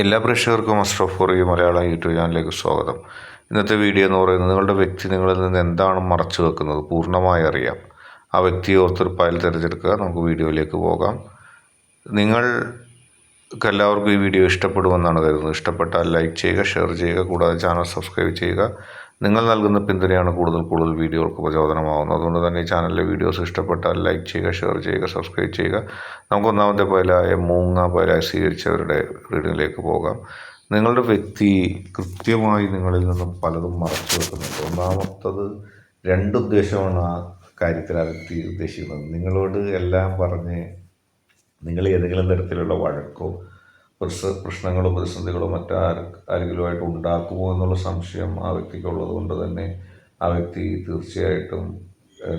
എല്ലാ പ്രേക്ഷകർക്കും അഷ്റഫ് ഫൊറി മലയാളം യൂട്യൂബ് ചാനലിലേക്ക് സ്വാഗതം. ഇന്നത്തെ വീഡിയോ എന്ന് പറയുന്നത് നിങ്ങളുടെ വ്യക്തി നിങ്ങളിൽ നിന്ന് എന്താണ് മറച്ചു വെക്കുന്നത് പൂർണ്ണമായി അറിയാം. ആ വ്യക്തിയെ ഓർത്തൊരു ഫയൽ തിരഞ്ഞെടുക്കുക. നമുക്ക് വീഡിയോയിലേക്ക് പോകാം. നിങ്ങൾക്കെല്ലാവർക്കും ഈ വീഡിയോ ഇഷ്ടപ്പെടുമെന്നാണ് കരുതുന്നത്. ഇഷ്ടപ്പെട്ടാൽ ലൈക്ക് ചെയ്യുക, ഷെയർ ചെയ്യുക, കൂടാതെ ചാനൽ സബ്സ്ക്രൈബ് ചെയ്യുക. നിങ്ങൾ നൽകുന്ന പിന്തുണയാണ് കൂടുതൽ വീഡിയോകൾക്ക് പ്രചോദനമാകുന്നത്. അതുകൊണ്ട് തന്നെ ഈ ചാനലിലെ വീഡിയോസ് ഇഷ്ടപ്പെട്ടാൽ ലൈക്ക് ചെയ്യുക, ഷെയർ ചെയ്യുക, സബ്സ്ക്രൈബ് ചെയ്യുക. നമുക്ക് ഒന്നാമത്തെ ഫയലായ മൂങ്ങ ഫയലായി സ്വീകരിച്ചവരുടെ റീഡിങ്ങിലേക്ക് പോകാം. നിങ്ങളുടെ വ്യക്തി കൃത്യമായി നിങ്ങളിൽ നിന്നും പലതും മറച്ചു വെക്കുന്നുണ്ട്. ഒന്നാമത്തത് രണ്ടുദ്ദേശമാണ് ആ കാര്യത്തിൽ ആ വ്യക്തി ഉദ്ദേശിക്കുന്നത്. നിങ്ങളോട് എല്ലാം പറഞ്ഞ് നിങ്ങൾ ഏതെങ്കിലും തരത്തിലുള്ള വഴക്കോ പ്രശ്നങ്ങളോ പ്രതിസന്ധികളോ ആരെങ്കിലുമായിട്ട് ഉണ്ടാക്കുമോ എന്നുള്ള സംശയം ആ വ്യക്തിക്കുള്ളത് കൊണ്ട് തന്നെ ആ വ്യക്തി തീർച്ചയായിട്ടും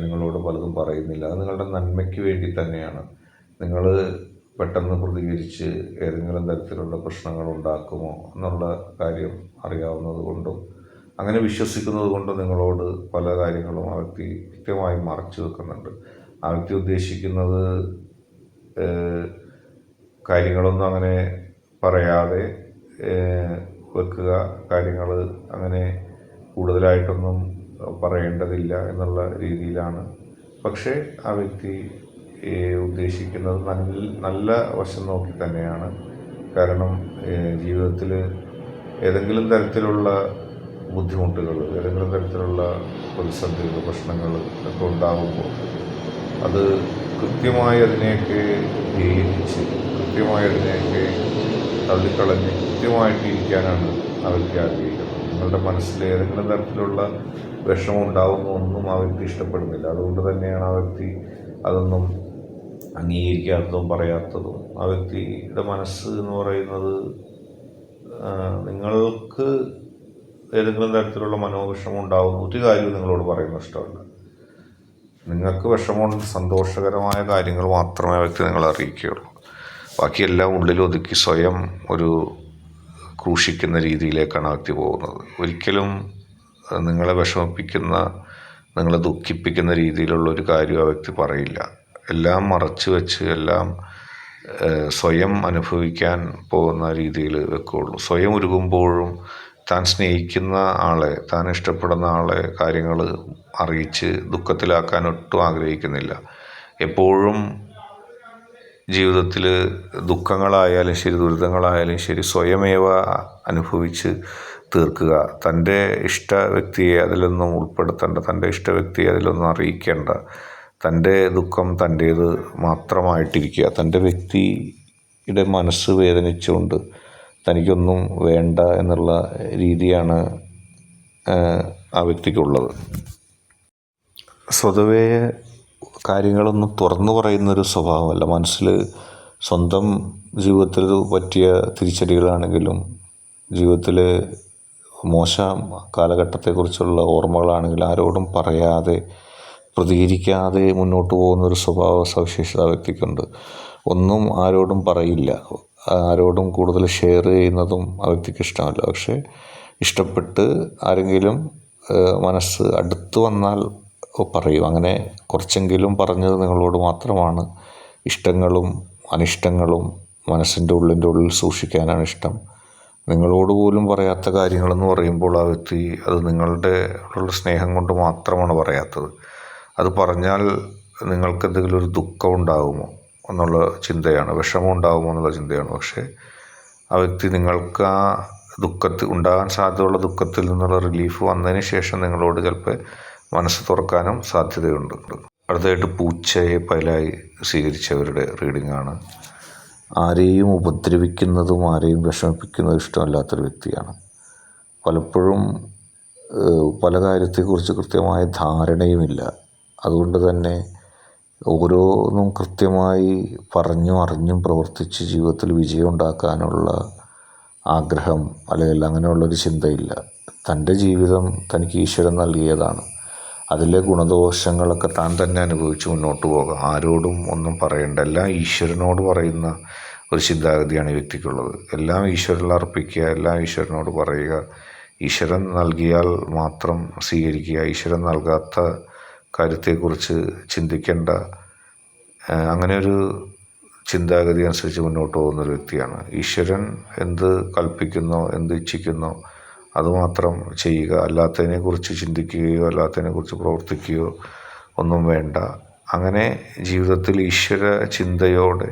നിങ്ങളോട് പലതും പറയുന്നില്ല. അത് നിങ്ങളുടെ നന്മയ്ക്ക് വേണ്ടി തന്നെയാണ്. നിങ്ങൾ പെട്ടെന്ന് പ്രതികരിച്ച് ഏതെങ്കിലും തരത്തിലുള്ള പ്രശ്നങ്ങൾ ഉണ്ടാക്കുമോ എന്നുള്ള കാര്യം അറിയാവുന്നത് കൊണ്ടും അങ്ങനെ വിശ്വസിക്കുന്നത് കൊണ്ടും നിങ്ങളോട് പല കാര്യങ്ങളും ആ വ്യക്തി കൃത്യമായി മറച്ചു വെക്കുന്നുണ്ട്. ആ വ്യക്തി ഉദ്ദേശിക്കുന്നത് കാര്യങ്ങളൊന്നും അങ്ങനെ പറയാതെ വെക്കുക, കാര്യങ്ങൾ അങ്ങനെ കൂടുതലായിട്ടൊന്നും പറയേണ്ടതില്ല എന്നുള്ള രീതിയിലാണ്. പക്ഷേ ആ വ്യക്തി ഉദ്ദേശിക്കുന്നത് നല്ല വശം നോക്കി തന്നെയാണ്. കാരണം ജീവിതത്തിൽ ഏതെങ്കിലും തരത്തിലുള്ള ബുദ്ധിമുട്ടുകൾ, ഏതെങ്കിലും തരത്തിലുള്ള പ്രതിസന്ധികൾ, പ്രശ്നങ്ങൾ ഒക്കെ ഉണ്ടാകുമ്പോൾ അത് കൃത്യമായി അതിനെയൊക്കെ ഭേദിച്ച് കൃത്യമായി അതിനെയൊക്കെ തള്ളിക്കളഞ്ഞ് കൃത്യമായിട്ട് ഇരിക്കാനാണ് ആ വ്യക്തി ആഗ്രഹിക്കുന്നത്. നിങ്ങളുടെ മനസ്സിൽ ഏതെങ്കിലും തരത്തിലുള്ള വിഷമം ഉണ്ടാകുന്ന ഒന്നും ആ വ്യക്തി ഇഷ്ടപ്പെടുന്നില്ല. അതുകൊണ്ട് തന്നെയാണ് ആ വ്യക്തി അതൊന്നും അംഗീകരിക്കാത്തതും പറയാത്തതും. ആ വ്യക്തിയുടെ മനസ്സ് എന്ന് പറയുന്നത് നിങ്ങൾക്ക് ഏതെങ്കിലും തരത്തിലുള്ള മനോവിഷമം ഉണ്ടാകുന്ന ഒരു കാര്യവും നിങ്ങളോട് പറയുന്നത് ഇഷ്ടമല്ല. നിങ്ങൾക്ക് വിഷമം സന്തോഷകരമായ കാര്യങ്ങൾ മാത്രമേ ആ വ്യക്തി നിങ്ങളെ അറിയിക്കുകയുള്ളൂ. ബാക്കിയെല്ലാം ഉള്ളിലൊതുക്കി സ്വയം ഒരു ക്രൂശിക്കുന്ന രീതിയിലേക്കാണ് ആ വ്യക്തി പോകുന്നത്. ഒരിക്കലും നിങ്ങളെ വിഷമിപ്പിക്കുന്ന, നിങ്ങളെ ദുഃഖിപ്പിക്കുന്ന രീതിയിലുള്ള ഒരു കാര്യം ആ വ്യക്തി പറയില്ല. എല്ലാം മറച്ചു വെച്ച് എല്ലാം സ്വയം അനുഭവിക്കാൻ പോകുന്ന രീതിയിൽ വെക്കുകയുള്ളൂ. സ്വയം ഉരുകുമ്പോഴും താൻ സ്നേഹിക്കുന്ന ആളെ, താൻ ഇഷ്ടപ്പെടുന്ന ആളെ കാര്യങ്ങൾ അറിയിച്ച് ദുഃഖത്തിലാക്കാൻ ഒട്ടും ആഗ്രഹിക്കുന്നില്ല. എപ്പോഴും ജീവിതത്തിൽ ദുഃഖങ്ങളായാലും ശരി, ദുരിതങ്ങളായാലും ശരി, സ്വയമേവ അനുഭവിച്ച് തീർക്കുക. തൻ്റെ ഇഷ്ട വ്യക്തിയെ അതിലൊന്നും ഉൾപ്പെടുത്തേണ്ട, തൻ്റെ ഇഷ്ട വ്യക്തിയെ അതിലൊന്നും അറിയിക്കേണ്ട, തൻ്റെ ദുഃഖം തൻ്റേത് മാത്രമായിട്ടിരിക്കുക. തൻ്റെ വ്യക്തിയുടെ മനസ്സ് വേദനിച്ചുകൊണ്ട് തനിക്കൊന്നും വേണ്ട എന്നുള്ള രീതിയാണ് ആ വ്യക്തിക്കുള്ളത്. സ്വതവേ കാര്യങ്ങളൊന്നും തുറന്നു പറയുന്നൊരു സ്വഭാവമല്ല. മനസ്സിൽ സ്വന്തം ജീവിതത്തിൽ പറ്റിയ തിരിച്ചടികളാണെങ്കിലും ജീവിതത്തിൽ മോശം കാലഘട്ടത്തെക്കുറിച്ചുള്ള ഓർമ്മകളാണെങ്കിലും ആരോടും പറയാതെ പ്രതികരിക്കാതെ മുന്നോട്ട് പോകുന്നൊരു സ്വഭാവ സവിശേഷത വ്യക്തിക്കുണ്ട്. ഒന്നും ആരോടും പറയില്ല, ആരോടും കൂടുതൽ ഷെയർ ചെയ്യുന്നതും ആ വ്യക്തിക്ക് ഇഷ്ടമല്ല. പക്ഷേ ഇഷ്ടപ്പെട്ട് ആരെങ്കിലും മനസ്സ് അടുത്ത് വന്നാൽ പറയും. അങ്ങനെ കുറച്ചെങ്കിലും പറഞ്ഞത് നിങ്ങളോട് മാത്രമാണ്. ഇഷ്ടങ്ങളും അനിഷ്ടങ്ങളും മനസ്സിൻ്റെ ഉള്ളിൽ സൂക്ഷിക്കാനാണ് ഇഷ്ടം. നിങ്ങളോട് പോലും പറയാത്ത കാര്യങ്ങളെന്ന് പറയുമ്പോൾ ആ വ്യക്തി അത് നിങ്ങളുടെ ഉള്ള സ്നേഹം കൊണ്ട് മാത്രമാണ് പറയാത്തത്. അത് പറഞ്ഞാൽ നിങ്ങൾക്ക് എന്തെങ്കിലും ഒരു ദുഃഖം ഉണ്ടാകുമോ എന്നുള്ള ചിന്തയാണ്, വിഷമം ഉണ്ടാകുമോ എന്നുള്ള ചിന്തയാണ്. പക്ഷേ ആ വ്യക്തി നിങ്ങൾക്ക് ആ ഉണ്ടാകാൻ സാധ്യതയുള്ള ദുഃഖത്തിൽ നിന്നുള്ള റിലീഫ് വന്നതിന് ശേഷം നിങ്ങളോട് ചിലപ്പോൾ മനസ്സ് തുറക്കാനും സാധ്യതയുണ്ട്. അടുത്തതായിട്ട് പൂച്ചയെ ഫയലായി സ്വീകരിച്ചവരുടെ റീഡിങ്ങാണ്. ആരെയും ഉപദ്രവിക്കുന്നതും ആരെയും വിഷമിപ്പിക്കുന്നതും ഇഷ്ടമല്ലാത്തൊരു വ്യക്തിയാണ്. പലപ്പോഴും പല കാര്യത്തെക്കുറിച്ച് കൃത്യമായ ധാരണയുമില്ല. അതുകൊണ്ട് തന്നെ ഓരോന്നും കൃത്യമായി പറഞ്ഞും അറിഞ്ഞും പ്രവർത്തിച്ച് ജീവിതത്തിൽ വിജയം ഉണ്ടാക്കാനുള്ള ആഗ്രഹം അല്ലെങ്കിൽ അങ്ങനെയുള്ളൊരു ചിന്തയില്ല. തൻ്റെ ജീവിതം തനിക്ക് ഈശ്വരൻ നൽകിയതാണ്. അതിലെ ഗുണദോഷങ്ങളൊക്കെ താൻ തന്നെ അനുഭവിച്ച് മുന്നോട്ട് പോകാം. ആരോടും ഒന്നും പറയേണ്ട, എല്ലാം ഈശ്വരനോട് പറയുന്ന ഒരു ചിന്താഗതിയാണ് ഈ വ്യക്തിക്കുള്ളത്. എല്ലാം ഈശ്വരനിൽ അർപ്പിക്കുക, എല്ലാം ഈശ്വരനോട് പറയുക, ഈശ്വരൻ നൽകിയാൽ മാത്രം സ്വീകരിക്കുക, ഈശ്വരൻ നൽകാത്ത കാര്യത്തെക്കുറിച്ച് ചിന്തിക്കേണ്ട, അങ്ങനെ ഒരു ചിന്താഗതി അനുസരിച്ച് മുന്നോട്ട് പോകുന്നൊരു വ്യക്തിയാണ്. ഈശ്വരൻ എന്ത് കൽപ്പിക്കുന്നോ എന്ത് ഇച്ഛിക്കുന്നോ അതുമാത്രം ചെയ്യുക, അല്ലാത്തതിനെക്കുറിച്ച് ചിന്തിക്കുകയോ അല്ലാത്തതിനെക്കുറിച്ച് പ്രവർത്തിക്കുകയോ ഒന്നും വേണ്ട. അങ്ങനെ ജീവിതത്തിൽ ഈശ്വര ചിന്തയോടെ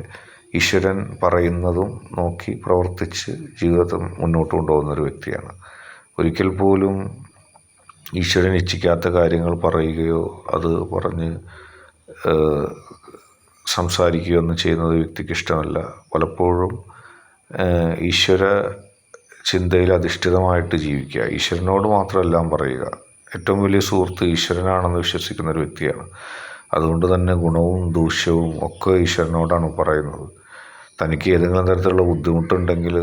ഈശ്വരൻ പറയുന്നതും നോക്കി പ്രവർത്തിച്ച് ജീവിതം മുന്നോട്ട് കൊണ്ടുപോകുന്നൊരു വ്യക്തിയാണ്. ഒരിക്കൽ പോലും ഈശ്വരൻ ഇച്ഛിക്കാത്ത കാര്യങ്ങൾ പറയുകയോ അത് പറഞ്ഞ് സംസാരിക്കുകയോ ഒന്നും ചെയ്യുന്നത് വ്യക്തിക്ക് ഇഷ്ടമല്ല. പലപ്പോഴും ഈശ്വര ചിന്തയിൽ അധിഷ്ഠിതമായിട്ട് ജീവിക്കുക, ഈശ്വരനോട് മാത്രം എല്ലാം പറയുക. ഏറ്റവും വലിയ സുഹൃത്ത് ഈശ്വരനാണെന്ന് വിശ്വസിക്കുന്ന ഒരു വ്യക്തിയാണ്. അതുകൊണ്ട് തന്നെ ഗുണവും ദൂഷ്യവും ഒക്കെ ഈശ്വരനോടാണ് പറയുന്നത്. തനിക്ക് ഏതെങ്കിലും തരത്തിലുള്ള ബുദ്ധിമുട്ടുണ്ടെങ്കിൽ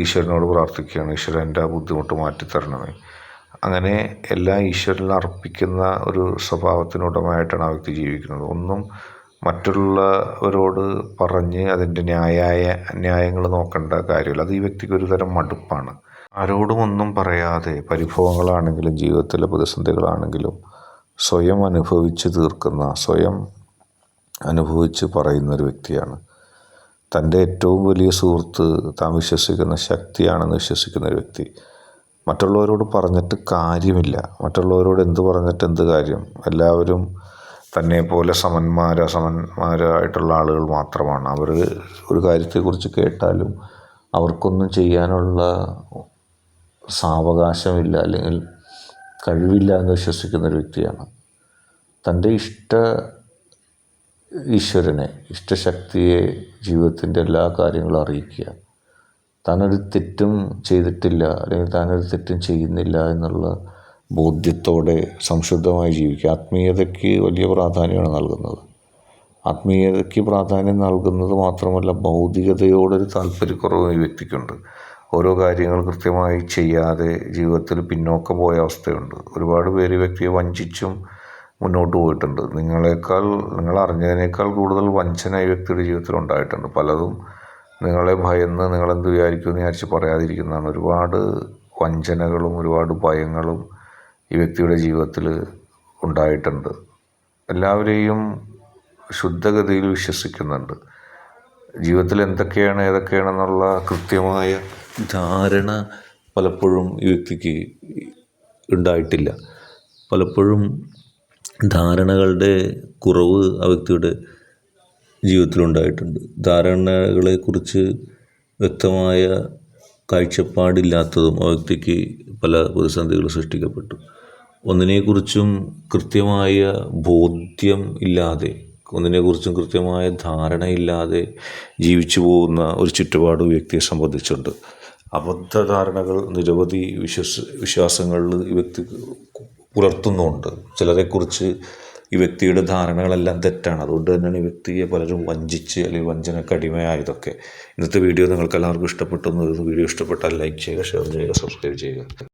ഈശ്വരനോട് പ്രാർത്ഥിക്കുകയാണ്, ഈശ്വരൻ എൻ്റെ ആ ബുദ്ധിമുട്ട് മാറ്റിത്തരണമേ. അങ്ങനെ എല്ലാം ഈശ്വരനിൽ അർപ്പിക്കുന്ന ഒരു സ്വഭാവത്തിനുടമയായിട്ടാണ് ആ വ്യക്തി ജീവിക്കുന്നത്. ഒന്നും മറ്റുള്ളവരോട് പറഞ്ഞ് അതിൻ്റെ ന്യായങ്ങൾ നോക്കേണ്ട കാര്യമില്ല. അത് ഈ വ്യക്തിക്ക് ഒരു തരം മടുപ്പാണ്. ആരോടും ഒന്നും പറയാതെ പരിഭവങ്ങളാണെങ്കിലും ജീവിതത്തിലെ പ്രതിസന്ധികളാണെങ്കിലും സ്വയം അനുഭവിച്ച് തീർക്കുന്ന, സ്വയം അനുഭവിച്ച് പറയുന്നൊരു വ്യക്തിയാണ്. തൻ്റെ ഏറ്റവും വലിയ സുഹൃത്ത് താൻ വിശ്വസിക്കുന്ന ശക്തിയാണെന്ന് വിശ്വസിക്കുന്ന ഒരു വ്യക്തി. മറ്റുള്ളവരോട് പറഞ്ഞിട്ട് കാര്യമില്ല, മറ്റുള്ളവരോട് എന്ത് പറഞ്ഞിട്ട് എന്ത് കാര്യം. എല്ലാവരും തന്നെ പോലെ സമന്മാരായിട്ടുള്ള ആളുകൾ മാത്രമാണ്. അവർ ഒരു കാര്യത്തെക്കുറിച്ച് കേട്ടാലും അവർക്കൊന്നും ചെയ്യാനുള്ള സാവകാശമില്ല, അല്ലെങ്കിൽ കഴിവില്ല എന്ന് വിശ്വസിക്കുന്നൊരു വ്യക്തിയാണ്. തൻ്റെ ഈശ്വരനെ, ഇഷ്ടശക്തിയെ ജീവിതത്തിൻ്റെ എല്ലാ കാര്യങ്ങളും അറിയിക്കുക. താനൊരു തെറ്റും ചെയ്തിട്ടില്ല, അല്ലെങ്കിൽ താനൊരു തെറ്റും ചെയ്യുന്നില്ല എന്നുള്ള ബോധ്യത്തോടെ സംശുദ്ധമായി ജീവിക്കുക. ആത്മീയതയ്ക്ക് വലിയ പ്രാധാന്യമാണ് നൽകുന്നത്. ആത്മീയതയ്ക്ക് പ്രാധാന്യം നൽകുന്നത് മാത്രമല്ല, ഭൗതികതയോടൊരു താല്പര്യക്കുറവ് ഈ വ്യക്തിക്കുണ്ട്. ഓരോ കാര്യങ്ങൾ കൃത്യമായി ചെയ്യാതെ ജീവിതത്തിൽ പിന്നോക്കം പോയ അവസ്ഥയുണ്ട്. ഒരുപാട് പേര് ഈ വ്യക്തിയെ വഞ്ചിച്ചും മുന്നോട്ട് പോയിട്ടുണ്ട്. നിങ്ങൾ അറിഞ്ഞതിനേക്കാൾ കൂടുതൽ വഞ്ചന ഈ വ്യക്തിയുടെ ജീവിതത്തിൽ ഉണ്ടായിട്ടുണ്ട്. പലതും നിങ്ങളെ ഭയന്ന് നിങ്ങളെന്ത് വിചാരിക്കുമെന്ന് വിചാരിച്ച് പറയാതിരിക്കുന്നതാണ്. ഒരുപാട് വഞ്ചനകളും ഒരുപാട് ഭയങ്ങളും ഈ വ്യക്തിയുടെ ജീവിതത്തിൽ ഉണ്ടായിട്ടുണ്ട്. എല്ലാവരെയും ശുദ്ധഗതിയിൽ വിശ്വസിക്കുന്നുണ്ട്. ജീവിതത്തിൽ എന്തൊക്കെയാണ് ഏതൊക്കെയാണെന്നുള്ള കൃത്യമായ ധാരണ പലപ്പോഴും ഈ വ്യക്തിക്ക് ഉണ്ടായിട്ടില്ല. പലപ്പോഴും ധാരണകളുടെ കുറവ് ആ വ്യക്തിയുടെ ജീവിതത്തിലുണ്ടായിട്ടുണ്ട്. ധാരണകളെക്കുറിച്ച് വ്യക്തമായ കാഴ്ചപ്പാടില്ലാത്തതും ആ വ്യക്തിക്ക് പല പ്രതിസന്ധികളും സൃഷ്ടിക്കപ്പെട്ടു. ഒന്നിനെക്കുറിച്ചും കൃത്യമായ ബോധ്യം ഇല്ലാതെ, ഒന്നിനെക്കുറിച്ചും കൃത്യമായ ധാരണയില്ലാതെ ജീവിച്ചു പോകുന്ന ഒരു ചുറ്റുപാട് വ്യക്തിയെ സംബന്ധിച്ചുണ്ട്. അബദ്ധധാരണകൾ നിരവധി വിശ്വാസങ്ങളിൽ ഈ വ്യക്തി പുലർത്തുന്നുമുണ്ട്. ചിലരെക്കുറിച്ച് ഈ വ്യക്തിയുടെ ധാരണകളെല്ലാം തെറ്റാണ്. അതുകൊണ്ട് തന്നെയാണ് ഈ വ്യക്തിയെ പലരും വഞ്ചിച്ച് അല്ലെങ്കിൽ വഞ്ചനയ്ക്ക് അടിമയായതൊക്കെ. ഇന്നത്തെ വീഡിയോ നിങ്ങൾക്ക് എല്ലാവർക്കും ഇഷ്ടപ്പെട്ടു എന്ന് വരുന്നു. വീഡിയോ ഇഷ്ടപ്പെട്ടാൽ ലൈക്ക് ചെയ്യുക, ഷെയർ ചെയ്യുക, സബ്സ്ക്രൈബ് ചെയ്യുക.